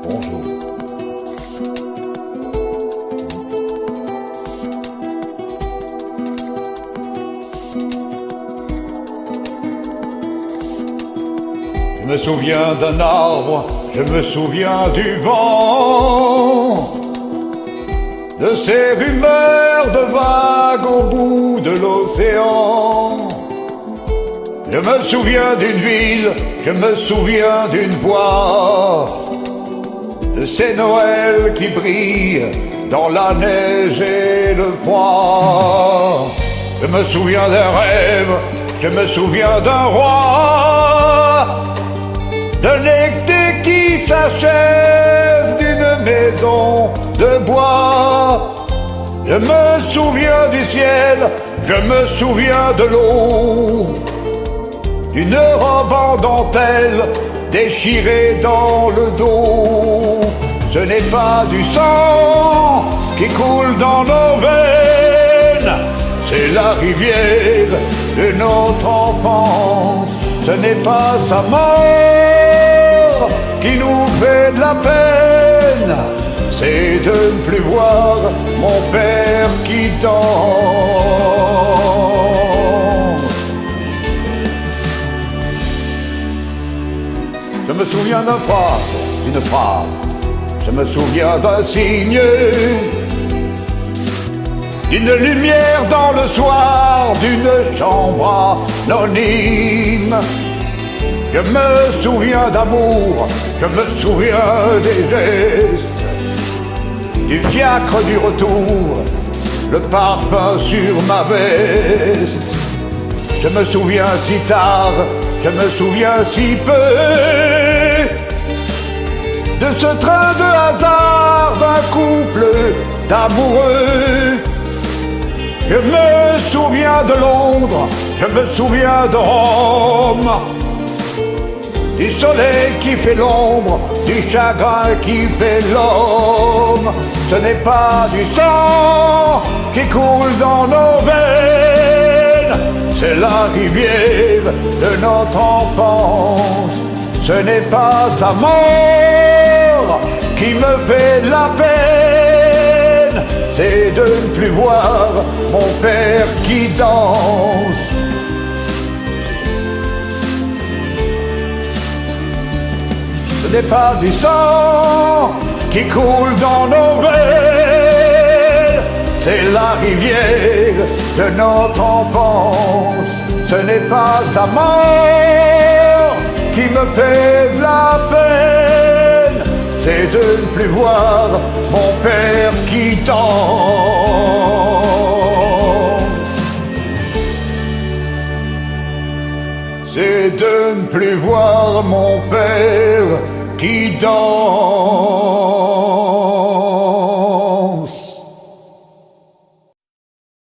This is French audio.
Bonjour. Je me souviens d'un arbre, je me souviens du vent, de ces rumeurs de vagues au bout de l'océan. Je me souviens d'une ville, je me souviens d'une voix, de ces Noëls qui brillent dans la neige et le froid. Je me souviens d'un rêve, je me souviens d'un roi, d'un été qui s'achève, d'une maison de bois. Je me souviens du ciel, je me souviens de l'eau, d'une robe en dentelle déchirée dans le dos. Ce n'est pas du sang qui coule dans nos veines, c'est la rivière de notre enfance. Ce n'est pas sa mort qui nous fait de la peine, c'est de ne plus voir mon père qui danse. Je me souviens d'une phrase, je me souviens d'un signe, d'une lumière dans le soir, d'une chambre anonyme. Je me souviens d'amour, je me souviens des gestes, du fiacre du retour, le parfum sur ma veste. Je me souviens si tard, je me souviens si peu, de ce train de hasard d'un couple d'amoureux. Je me souviens de Londres, je me souviens de Rome, du soleil qui fait l'ombre, du chagrin qui fait l'homme. Ce n'est pas du sang qui coule dans nos veines, c'est la rivière de notre enfance. Ce n'est pas sa mort qui me fait de la peine, c'est de ne plus voir mon père qui danse. Ce n'est pas du sang qui coule dans nos veines, c'est la rivière de notre enfance. Ce n'est pas sa mort qui me fait de la peine, c'est de ne plus voir mon père qui danse. C'est de ne plus voir mon père qui danse.